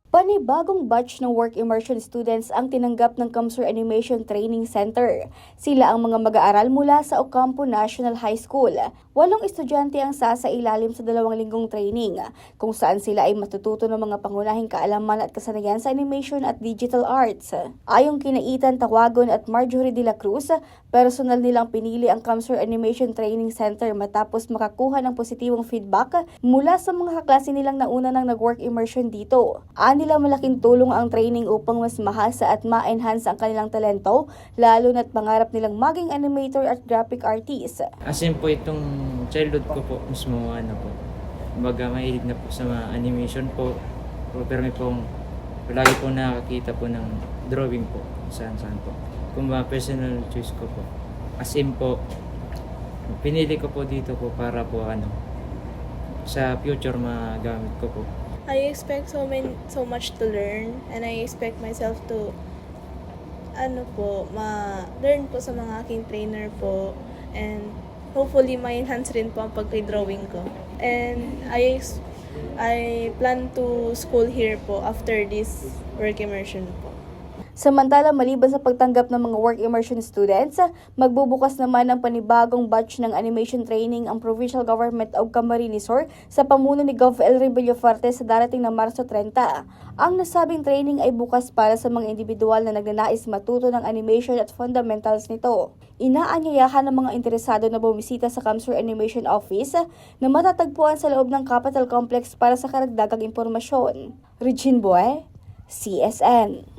Panibagong batch ng work immersion students ang tinanggap ng Kamsur Animation Training Center. Sila ang mga mag-aaral mula sa Ocampo National High School. 8 estudyante ang sasailalim sa 2 linggong training, kung saan sila ay matututo ng mga pangunahing kaalaman at kasanayan sa animation at digital arts. Ayong kina Ethan Tawagon at Marjorie de la Cruz, personal nilang pinili ang Kamsur Animation Training Center matapos makakuha ng positibong feedback mula sa mga kaklase nilang nauna nang nag-work immersion dito. Nila malaking tulong ang training upang mas mahasa at ma-enhance ang kanilang talento, lalo na't pangarap nilang maging animator at graphic artist. As in po itong childhood ko po mismo kumbaga mahilig na po sa mga animation po. Pero may pong lagi po nakakita po ng drawing po saan po. Kumbaga personal choice ko po. As in po, pinili ko po dito po para po sa future magamit ko po. I expect so much to learn, and I expect myself to ma-learn po sa mga aking trainer po, and hopefully ma-enhance rin po ang pagka-drawing ko. And I plan to school here po after this work immersion po. Samantala, maliban sa pagtanggap ng mga work immersion students, magbubukas naman ng panibagong batch ng animation training ang Provincial Government of Camarines Sur sa pamuno ni Gov. El Rebello Fuerte sa darating na Marso 30. Ang nasabing training ay bukas para sa mga individual na nagnanais matuto ng animation at fundamentals nito. Inaanyayahan ng mga interesado na bumisita sa Kamsur Animation Office na matatagpuan sa loob ng Capital Complex para sa karagdagang impormasyon. Regine Boy, CSN.